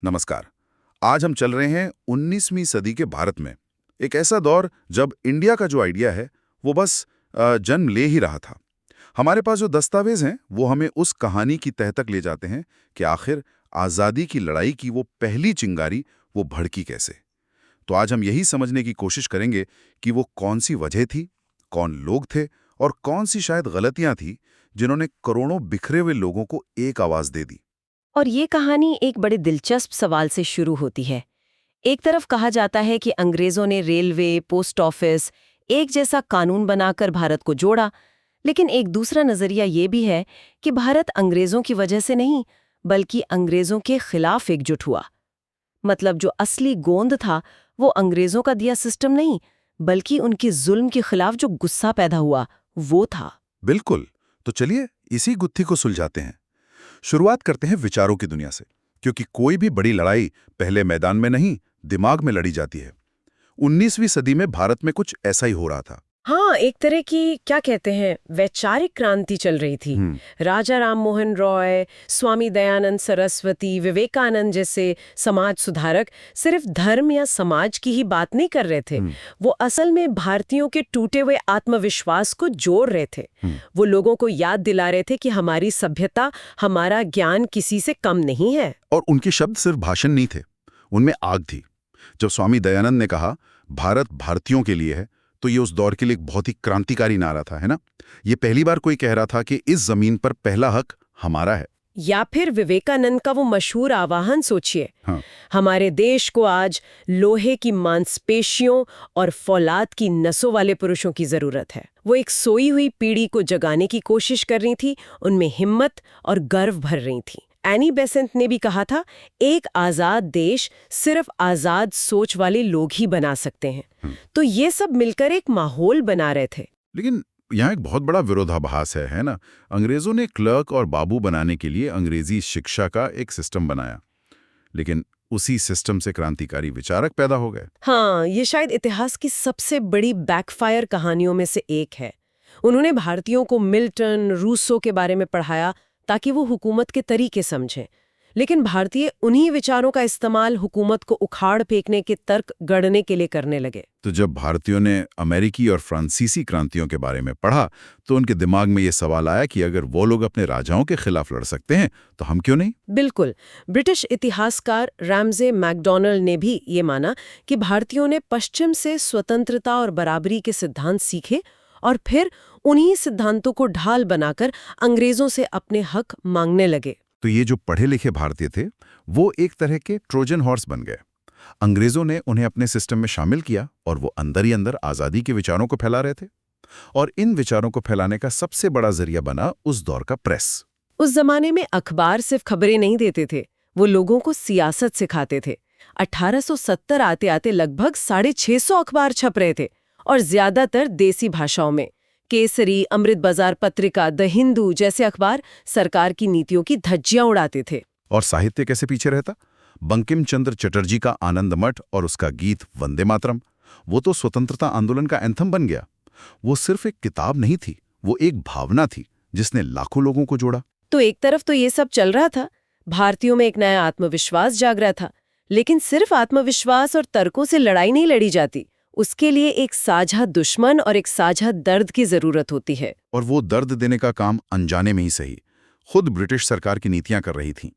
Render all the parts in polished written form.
नमस्कार। आज हम चल रहे हैं 19वीं सदी के भारत में। एक ऐसा दौर जब इंडिया का जो आइडिया है वो बस जन्म ले ही रहा था। हमारे पास जो दस्तावेज हैं वो हमें उस कहानी की तह तक ले जाते हैं कि आखिर आज़ादी की लड़ाई की वो पहली चिंगारी वो भड़की कैसे। तो आज हम यही समझने की कोशिश करेंगे कि वो कौन सी वजह थी, कौन लोग थे और कौन सी शायद गलतियां थी जिन्होंने करोड़ों बिखरे हुए लोगों को एक आवाज दे दी। और ये कहानी एक बड़े दिलचस्प सवाल से शुरू होती है। एक तरफ कहा जाता है कि अंग्रेजों ने रेलवे, पोस्ट ऑफिस, एक जैसा कानून बनाकर भारत को जोड़ा, लेकिन एक दूसरा नजरिया ये भी है कि भारत अंग्रेजों की वजह से नहीं, बल्कि अंग्रेजों के खिलाफ एकजुट हुआ। मतलब जो असली गोंद था, वो अंग्रेजों का दिया सिस्टम नहीं, बल्कि उनकी जुल्म के खिलाफ जो गुस्सा पैदा हुआ, वो था। बिल्कुल। तो चलिए इसी गुत्थी को सुलझाते हैं। शुरुआत करते हैं विचारों की दुनिया से, क्योंकि कोई भी बड़ी लड़ाई पहले मैदान में नहीं, दिमाग में लड़ी जाती है। 19वीं सदी में भारत में कुछ ऐसा ही हो रहा था। हाँ, एक तरह की क्या कहते हैं वैचारिक क्रांति चल रही थी। राजा राम मोहन रॉय, स्वामी दयानंद सरस्वती, विवेकानंद जैसे समाज सुधारक सिर्फ धर्म या समाज की ही बात नहीं कर रहे थे। वो असल में भारतीयों के टूटे हुए आत्मविश्वास को जोड़ रहे थे। वो लोगों को याद दिला रहे थे कि हमारी सभ्यता, हमारा ज्ञान किसी से कम नहीं है। और उनके शब्द सिर्फ भाषण नहीं थे, उनमें आग थी। जब स्वामी दयानंद ने कहा भारत भारतीयों के लिए है, तो ये उस दौर के लिए एक बहुत ही क्रांतिकारी नारा था, है ना। ये पहली बार कोई कह रहा था कि इस जमीन पर पहला हक हमारा है। या फिर विवेकानंद का वो मशहूर आह्वान सोचिए, हाँ। हमारे देश को आज लोहे की मांसपेशियों और फौलाद की नसों वाले पुरुषों की जरूरत है। वो एक सोई हुई पीढ़ी को जगाने की कोशिश कर रही थी, उनमें हिम्मत और गर्व भर रही थी। एनी बेसेंट ने भी कहा था, एक आजाद देश सिर्फ आजाद सोच वाले लोग ही बना सकते हैं। तो ये सब मिलकर एक माहौल बना रहे थे। लेकिन यहाँ एक बहुत बड़ा विरोधाभास है ना। अंग्रेजों ने क्लर्क और बाबू बनाने के लिए अंग्रेजी शिक्षा का एक सिस्टम बनाया, लेकिन उसी सिस्टम से क्रांतिकारी विचारक पैदा हो गए। हाँ, ये शायद इतिहास की सबसे बड़ी बैकफायर कहानियों में से एक है। उन्होंने भारतीयों को मिल्टन, रूसो के बारे में पढ़ाया ताकि वो हुकूमत के तरीके समझें, लेकिन भारतीय उन्हीं विचारों का इस्तेमाल हुकूमत को उखाड़ फेंकने के तर्क गढ़ने के लिए करने लगे। तो जब भारतीयों ने अमेरिकी और फ्रांसीसी क्रांतियों के बारे में पढ़ा, तो उनके दिमाग में ये सवाल आया कि अगर वो लोग अपने राजाओं के खिलाफ लड़ सकते हैं, तो हम क्यों नहीं। बिल्कुल। ब्रिटिश इतिहासकार रैमजे मैकडॉनल्ड ने भी ये माना कि भारतीयों ने पश्चिम से स्वतंत्रता और बराबरी के सिद्धांत सीखे और फिर उन्हीं सिद्धांतों को ढाल बनाकर अंग्रेजों से अपने हक मांगने लगे। तो ये जो पढ़े लिखे भारतीय थे, वो एक तरह के ट्रोजन हॉर्स बन गए। अंग्रेजों ने उन्हें अपने सिस्टम में शामिल किया और वो अंदर ही अंदर आज़ादी के विचारों को फैला रहे थे। और इन विचारों को फैलाने का सबसे बड़ा जरिया बना उस दौर का प्रेस। उस जमाने में अखबार सिर्फ खबरें नहीं देते थे, वो लोगों को सियासत सिखाते थे। 1870 आते आते लगभग 650 अखबार छप रहे थे और ज्यादातर देसी भाषाओं में। केसरी, अमृत बाजार पत्रिका, द हिंदू जैसे अखबार सरकार की नीतियों की धज्जियां उड़ाते थे। और साहित्य कैसे पीछे रहता। बंकिम चंद्र चटर्जी का आनंद मठ और उसका गीत वंदे मातरम, वो तो स्वतंत्रता आंदोलन का एंथम बन गया। वो सिर्फ एक किताब नहीं थी, वो एक भावना थी जिसने लाखों लोगों को जोड़ा। तो एक तरफ तो ये सब चल रहा था, भारतीयों में एक नया आत्मविश्वास जाग रहा था, लेकिन सिर्फ आत्मविश्वास और तर्कों से लड़ाई नहीं लड़ी जाती। उसके लिए एक साझा दुश्मन और एक साझा दर्द की जरूरत होती है। और वो दर्द देने का काम अनजाने में ही सही खुद ब्रिटिश सरकार की नीतियां कर रही थीं।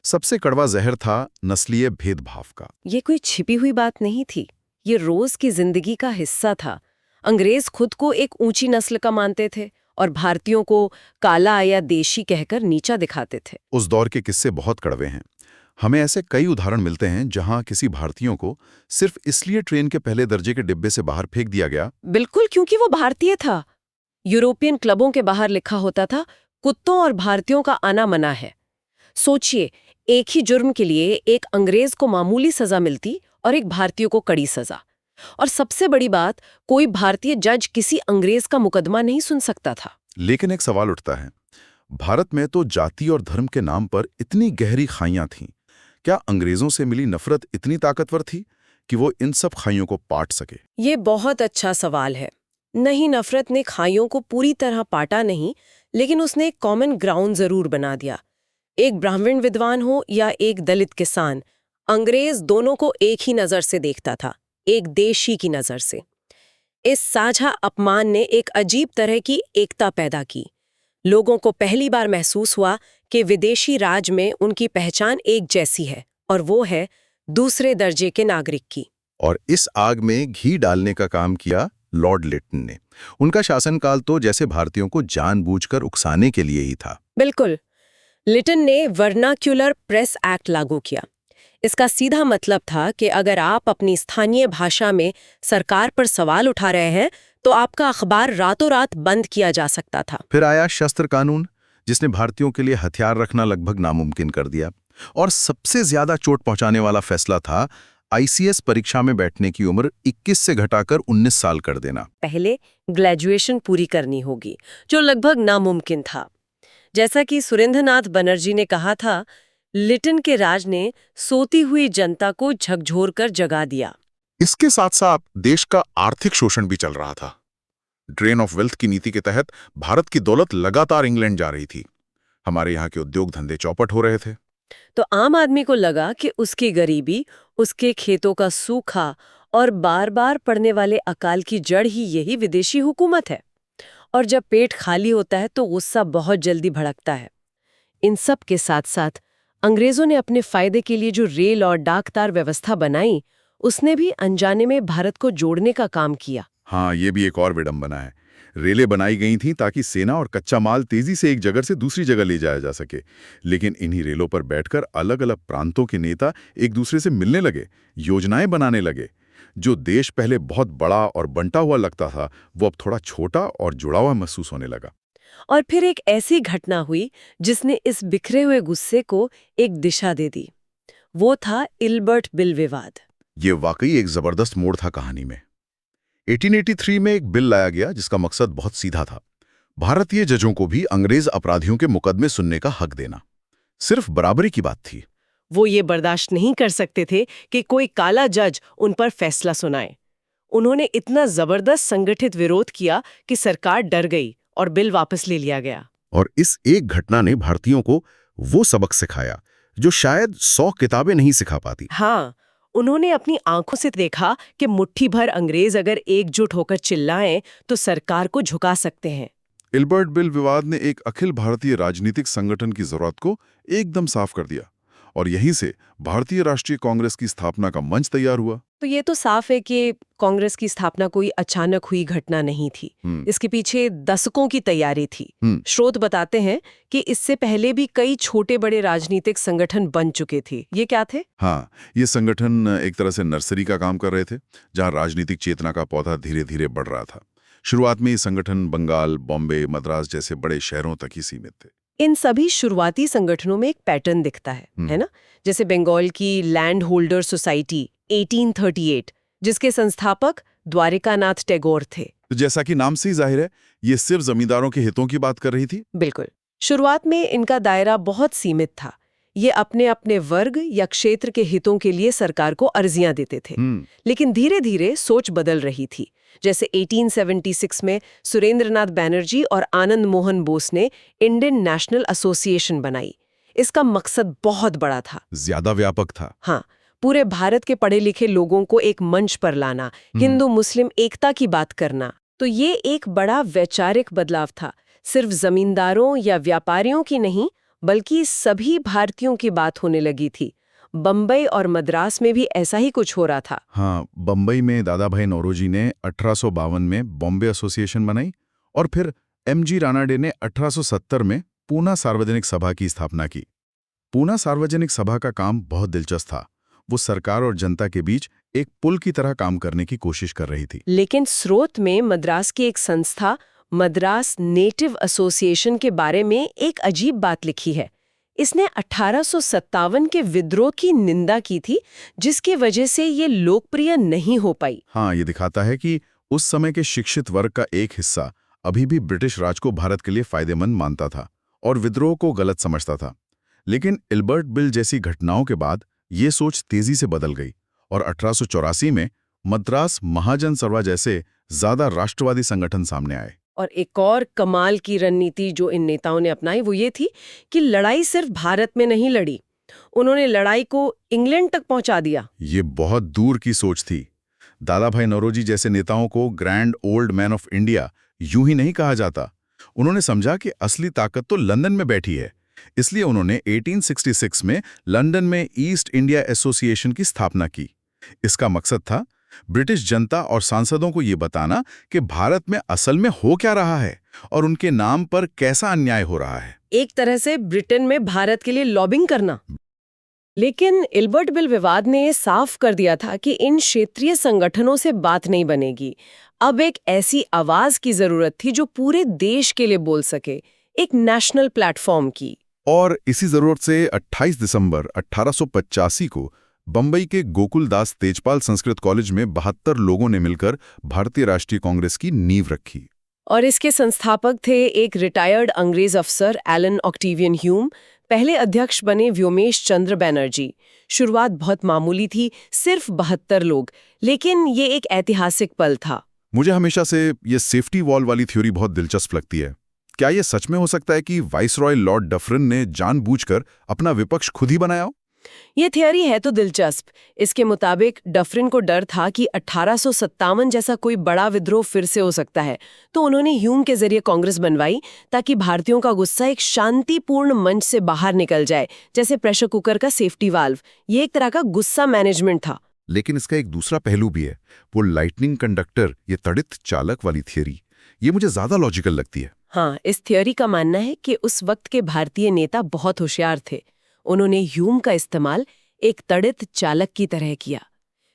सबसे कड़वा जहर था नस्लीय भेदभाव का। ये कोई छिपी हुई बात नहीं थी, ये रोज की जिंदगी का हिस्सा था। अंग्रेज खुद को एक ऊंची नस्ल का मानते थे और भारतीयों को काला या देशी कहकर नीचा दिखाते थे। उस दौर के किस्से बहुत कड़वे हैं। हमें ऐसे कई उदाहरण मिलते हैं जहां किसी भारतीयों को सिर्फ इसलिए ट्रेन के पहले दर्जे के डिब्बे से बाहर फेंक दिया गया। बिल्कुल, क्योंकि वो भारतीय था। यूरोपियन क्लबों के बाहर लिखा होता था, कुत्तों और भारतीयों का आना मना है। सोचिए, एक ही जुर्म के लिए एक अंग्रेज को मामूली सजा मिलती और एक भारतीय को कड़ी सजा। और सबसे बड़ी बात, कोई भारतीय जज किसी अंग्रेज का मुकदमा नहीं सुन सकता था। लेकिन एक सवाल उठता है, भारत में तो जाति और धर्म के नाम पर इतनी गहरी खाइयां थीं। क्या अंग्रेजों से मिली नफरत इतनी ताकतवर थी कि वो इन सब खाइयों को पाट सके? ये बहुत अच्छा सवाल है। नहीं, नफरत ने खाइयों को पूरी तरह पाटा नहीं, लेकिन उसने एक कॉमन ग्राउंड जरूर बना दिया। एक ब्राह्मण विद्वान हो या एक दलित किसान, अंग्रेज दोनों को एक ही नजर से देखता था, एक देशी की नजर से। इस साझा अपमान ने एक अजीब तरह की एकता पैदा की। लोगों को पहली बार महसूस हुआ कि विदेशी राज में उनकी पहचान एक जैसी है, और वो है दूसरे दर्जे के नागरिक की। और इस आग में घी डालने का काम किया लॉर्ड लिटन ने। उनका शासनकाल तो जैसे भारतीयों को जानबूझकर उकसाने के लिए ही था। बिल्कुल। लिटन ने वर्नाक्युलर प्रेस एक्ट लागू किया। इसका सीधा मतलब था कि अगर आप अपनी स्थानीय भाषा में सरकार पर सवाल उठा रहे हैं तो आपका अखबार रातों रात बंद किया जा सकता था। फिर आया शस्त्र कानून, जिसने भारतीयों के लिए हथियार रखना लगभग नामुमकिन कर दिया। और सबसे ज्यादा चोट पहुंचाने वाला फैसला था आईसीएस परीक्षा में बैठने की उम्र 21 से घटाकर 19 साल कर देना। पहले ग्रेजुएशन पूरी करनी होगी, जो लगभग नामुमकिन था। जैसा कि सुरेंद्रनाथ बनर्जी ने कहा था, लिटन के राज ने सोती हुई जनता को झकझोर कर जगा दिया। इसके साथ साथ देश का आर्थिक शोषण भी चल रहा था। ड्रेन ऑफ वेल्थ की नीति के तहत भारत की दौलत लगातार इंग्लैंड जा रही थी। हमारे यहाँ के उद्योग धंधे चौपट हो रहे थे। तो आम आदमी को लगा कि उसकी गरीबी, उसके खेतों का सूखा और बार बार पड़ने वाले अकाल की जड़ ही यही विदेशी हुकूमत है। और जब पेट खाली होता है तो गुस्सा बहुत जल्दी भड़कता है। इन सब के साथ साथ अंग्रेजों ने अपने फायदे के लिए जो रेल और डाकतार व्यवस्था बनाई, उसने भी अनजाने में भारत को जोड़ने का काम किया। हाँ, ये भी एक और विडंबना है। रेलें बनाई गई थीं ताकि सेना और कच्चा माल तेजी से एक जगह से दूसरी जगह ले जाया जा सके। लेकिन इन्हीं रेलों पर बैठकर अलग अलग प्रांतों के नेता एक दूसरे से मिलने लगे, योजनाएं बनाने लगे। जो देश पहले बहुत बड़ा और बंटा हुआ लगता था, वो अब थोड़ा छोटा और जुड़ा हुआ महसूस होने लगा। और फिर एक ऐसी घटना हुई जिसने इस बिखरे हुए गुस्से को एक दिशा दे दी। वो था इल्बर्ट बिल विवाद। ये वाकई एक जबरदस्त मोड़ था कहानी में। 1883 में एक बिल लाया गया जिसका मकसद बहुत सीधा था। भारतीय जजों को भी अंग्रेज अपराधियों के मुकदमे सुनने का हक देना। सिर्फ बराबरी की बात थी। वो ये बर्दाश्त नहीं कर सकते थे कि कोई काला जज उन पर फैसला सुनाए। उन्होंने इतना जबरदस्त संगठित विरोध किया कि सरकार डर गई और बिल वापस ले लिया गया। और इस एक घटना ने भारतीयों को वो सबक सिखाया जो शायद 100 किताबें नहीं सिखा पाती। हाँ, उन्होंने अपनी आंखों से देखा कि मुट्ठी भर अंग्रेज अगर एकजुट होकर चिल्लाएं तो सरकार को झुका सकते हैं। इल्बर्ट बिल विवाद ने एक अखिल भारतीय राजनीतिक संगठन की जरूरत को एकदम साफ कर दिया, और यहीं से भारतीय राष्ट्रीय कांग्रेस की स्थापना का मंच तैयार हुआ। तो ये तो साफ है कि कांग्रेस की स्थापना कोई अचानक हुई घटना नहीं थी। इसके पीछे दशकों की तैयारी थी। स्रोत बताते हैं कि इससे पहले भी कई छोटे बड़े राजनीतिक संगठन बन चुके थे। ये क्या थे? हाँ, ये संगठन एक तरह से नर्सरी का काम कर रहे थे, जहां राजनीतिक चेतना का पौधा धीरे धीरे बढ़ रहा था। शुरुआत में ये संगठन बंगाल, बॉम्बे, मद्रास जैसे बड़े शहरों तक ही सीमित थे। इन सभी शुरुआती संगठनों में एक पैटर्न दिखता है ना? जैसे बंगाल की लैंड होल्डर सोसाइटी 1838, जिसके संस्थापक द्वारिकानाथ टैगोर थे। तो जैसा कि नाम से ही जाहिर है, ये सिर्फ जमींदारों के हितों की बात कर रही थी। बिल्कुल। शुरुआत में इनका दायरा बहुत सीमित था। ये अपने अपने वर्ग या क्षेत्र के हितों के लिए सरकार को अर्जियां देते थे। लेकिन धीरे धीरे सोच बदल रही थी। जैसे 1876 में सुरेंद्रनाथ बैनर्जी और आनंद मोहन बोस ने इंडियन नेशनल एसोसिएशन बनाई। इसका मकसद बहुत बड़ा था, ज्यादा व्यापक था। हाँ, पूरे भारत के पढ़े लिखे लोगों को एक मंच पर लाना, हिंदू मुस्लिम एकता की बात करना। तो ये एक बड़ा वैचारिक बदलाव था, सिर्फ जमींदारों या व्यापारियों की नहीं, बल्कि सभी भारतीयों की बात होने लगी थी। बम्बई और मद्रास में भी ऐसा ही कुछ हो रहा था। हाँ, बम्बई में दादा भाई नौरोजी ने 1852 में बॉम्बे एसोसिएशन बनाई, और फिर एमजी रानाडे ने 1870 में पूना सार्वजनिक सभा की स्थापना की। पूना सार्वजनिक सभा का काम बहुत दिलचस्प था। वो सरकार और जनता के बीच एक पुल की तरह काम करने की कोशिश कर रही थी। लेकिन स्रोत में मद्रास की एक संस्था, मद्रास नेटिव एसोसिएशन के बारे में एक अजीब बात लिखी है। इसने 1857 के विद्रोह की निंदा की थी, जिसकी वजह से ये लोकप्रिय नहीं हो पाई। हाँ, ये दिखाता है कि उस समय के शिक्षित वर्ग का एक हिस्सा अभी भी ब्रिटिश राज को भारत के लिए फायदेमंद मानता था और विद्रोह को गलत समझता था। लेकिन इल्बर्ट बिल जैसी घटनाओं के बाद ये सोच तेजी से बदल गई, और 1884 में मद्रास महाजन सभा जैसे ज्यादा राष्ट्रवादी संगठन सामने आए। और एक और कमाल की रणनीति जो इन नेताओं ने अपनाई वो ये थी कि लड़ाई सिर्फ भारत में नहीं लड़ी, उन्होंने लड़ाई को इंग्लैंड तक पहुंचा दिया। ये बहुत दूर की सोच थी। दादा भाई नौरोजी जैसे नेताओं को grand old man of India यूं ही नहीं कहा जाता। उन्होंने समझा कि असली ताकत तो लंदन में बैठी है। इसलिए उन्होंने 1866 में लंदन में ईस्ट इंडिया एसोसिएशन की स्थापना की। इसका मकसद था ब्रिटिश जनता और सांसदों को ये बताना कि भारत में असल में हो क्या रहा है और उनके नाम पर कैसा अन्याय हो रहा है। एक तरह से ब्रिटेन में भारत के लिए लॉबिंग करना। लेकिन इल्बर्ट बिल विवाद ने ये साफ कर दिया था कि इन क्षेत्रीय संगठनों से बात नहीं बनेगी। अब एक ऐसी आवाज की जरूरत थी जो पूरे देश के लिए बोल सके, एक नेशनल प्लेटफॉर्म की। और इसी जरूरत से 28 दिसंबर 1885 को बंबई के गोकुलदास तेजपाल संस्कृत कॉलेज में 72 लोगों ने मिलकर भारतीय राष्ट्रीय कांग्रेस की नींव रखी। और इसके संस्थापक थे एक रिटायर्ड अंग्रेज अफसर एलन ऑक्टेवियन ह्यूम, पहले अध्यक्ष बने व्योमेश चंद्र बनर्जी। शुरुआत बहुत मामूली थी, सिर्फ 72 लोग, लेकिन ये एक ऐतिहासिक पल था। मुझे हमेशा से ये सेफ्टी वॉल वाली थ्योरी बहुत दिलचस्प लगती है। क्या ये सच में हो सकता है कि वाइसरॉय लॉर्ड डफरिन ने जानबूझकर अपना विपक्ष खुद ही बनाया हो? ये थियोरी है तो दिलचस्प। इसके मुताबिक डफरिन को डर था कि 1857 जैसा कोई बड़ा विद्रोह फिर से हो सकता है, तो उन्होंने ह्यूम के जरिए कांग्रेस बनवाई ताकि भारतीयों का गुस्सा एक शांतिपूर्ण मंच से बाहर निकल जाए, जैसे प्रेशर कुकर का सेफ्टी वाल्व। ये एक तरह का गुस्सा मैनेजमेंट था। लेकिन इसका एक दूसरा पहलू भी है, वो लाइटनिंग कंडक्टर, ये तड़ित चालक वाली थियोरी। ये मुझे ज्यादा लॉजिकल लगती है। हाँ, इस थियोरी का मानना है कि उस वक्त के भारतीय नेता बहुत होशियार थे। उन्होंने ह्यूम का इस्तेमाल एक तड़ित चालक की तरह किया।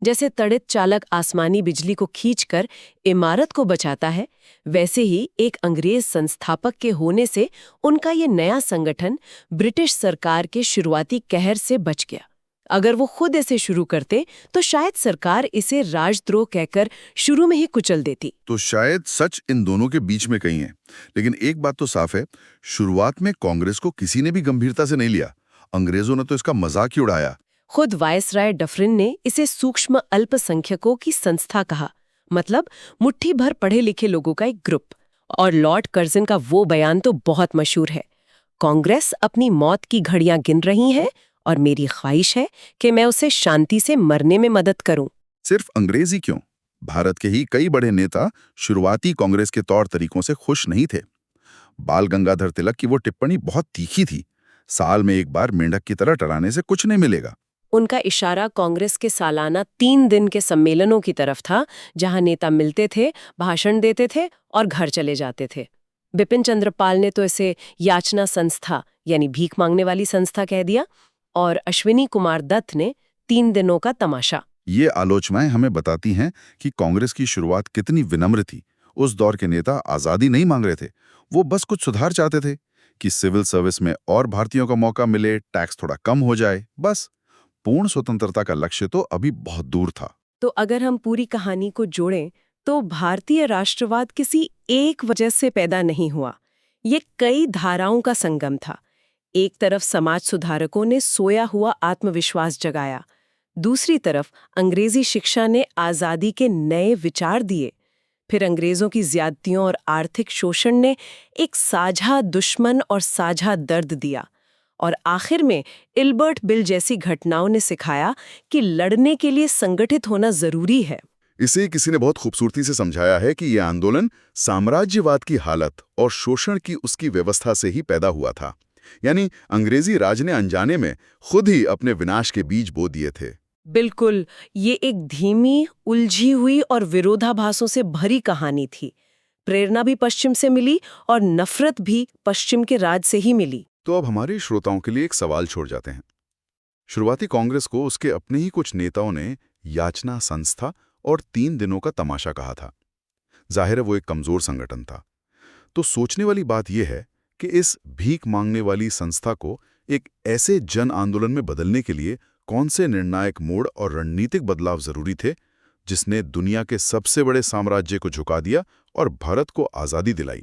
जैसे तड़ित चालक आसमानी बिजली को खींचकर इमारत को बचाता है, वैसे ही एक अंग्रेज संस्थापक के होने से उनका ये नया संगठन ब्रिटिश सरकार के शुरुआती कहर से बच गया। अगर वो खुद इसे शुरू करते तो शायद सरकार इसे राजद्रोह कहकर शुरू में ही कुचल देती। तो शायद सच इन दोनों के बीच में कहीं है। लेकिन एक बात तो साफ है, शुरुआत में कांग्रेस को किसी ने भी गंभीरता से नहीं लिया। अंग्रेजों ने तो इसका मजाक ही उड़ाया। खुद वायसराय डफरिन ने इसे सूक्ष्म अल्पसंख्यकों की संस्था कहा, मतलब मुट्ठी भर पढ़े लिखे लोगों का एक ग्रुप। और लॉर्ड कर्जन का वो बयान तो बहुत मशहूर है, कांग्रेस अपनी मौत की घड़ियां गिन रही है और मेरी ख्वाहिश है कि मैं उसे शांति से मरने में मदद करूं। सिर्फ अंग्रेज ही क्यों, भारत के ही कई बड़े नेता शुरुआती कांग्रेस के तौर तरीकों से खुश नहीं थे। बाल गंगाधर तिलक की वो टिप्पणी बहुत तीखी थी, साल में एक बार मेंढक की तरह टराने से कुछ नहीं मिलेगा। उनका इशारा कांग्रेस के सालाना 3 दिन के सम्मेलनों की तरफ था, जहां नेता मिलते थे, भाषण देते थे और घर चले जाते थे। बिपिन चंद्र पाल ने तो इसे याचना संस्था यानी भीख मांगने वाली संस्था कह दिया, और अश्विनी कुमार दत्त ने 3 दिनों का तमाशा। ये आलोचनाएं हमें बताती हैं कि कांग्रेस की शुरुआत कितनी विनम्र थी। उस दौर के नेता आजादी नहीं मांग रहे थे, वो बस कुछ सुधार चाहते थे कि सिविल सर्विस में और भारतीयों का मौका मिले, टैक्स थोड़ा कम हो जाए, बस। पूर्ण स्वतंत्रता का लक्ष्य तो अभी बहुत दूर था। तो अगर हम पूरी कहानी को जोड़ें तो भारतीय राष्ट्रवाद किसी एक वजह से पैदा नहीं हुआ। ये कई धाराओं का संगम था। एक तरफ समाज सुधारकों ने सोया हुआ आत्मविश्वास जगाया, दूसरी तरफ अंग्रेजी शिक्षा ने आज़ादी के नए विचार दिए, फिर अंग्रेजों की ज्यादतियों और आर्थिक शोषण ने एक साझा दुश्मन और साझा दर्द दिया, और आखिर में इल्बर्ट बिल जैसी घटनाओं ने सिखाया कि लड़ने के लिए संगठित होना जरूरी है। इसे किसी ने बहुत खूबसूरती से समझाया है कि यह आंदोलन साम्राज्यवाद की हालत और शोषण की उसकी व्यवस्था से ही पैदा हुआ था। यानी अंग्रेजी राज ने अनजाने में खुद ही अपने विनाश के बीज बो दिए थे। बिल्कुल, ये एक धीमी, उलझी हुई और विरोधाभासों से भरी कहानी थी। प्रेरणा भी पश्चिम से मिली और नफरत भी पश्चिम के राज से ही मिली। तो अब हमारे श्रोताओं के लिए एक सवाल छोड़ जाते हैं। शुरुआती कांग्रेस को उसके अपने ही कुछ नेताओं ने याचना संस्था और 3 दिनों का तमाशा कहा था। जाहिर है वो एक कमजोर संगठन था। तो सोचने वाली बात यह है कि इस भीख मांगने वाली संस्था को एक ऐसे जन आंदोलन में बदलने के लिए कौन से निर्णायक मोड़ और रणनीतिक बदलाव जरूरी थे, जिसने दुनिया के सबसे बड़े साम्राज्य को झुका दिया और भारत को आज़ादी दिलाई।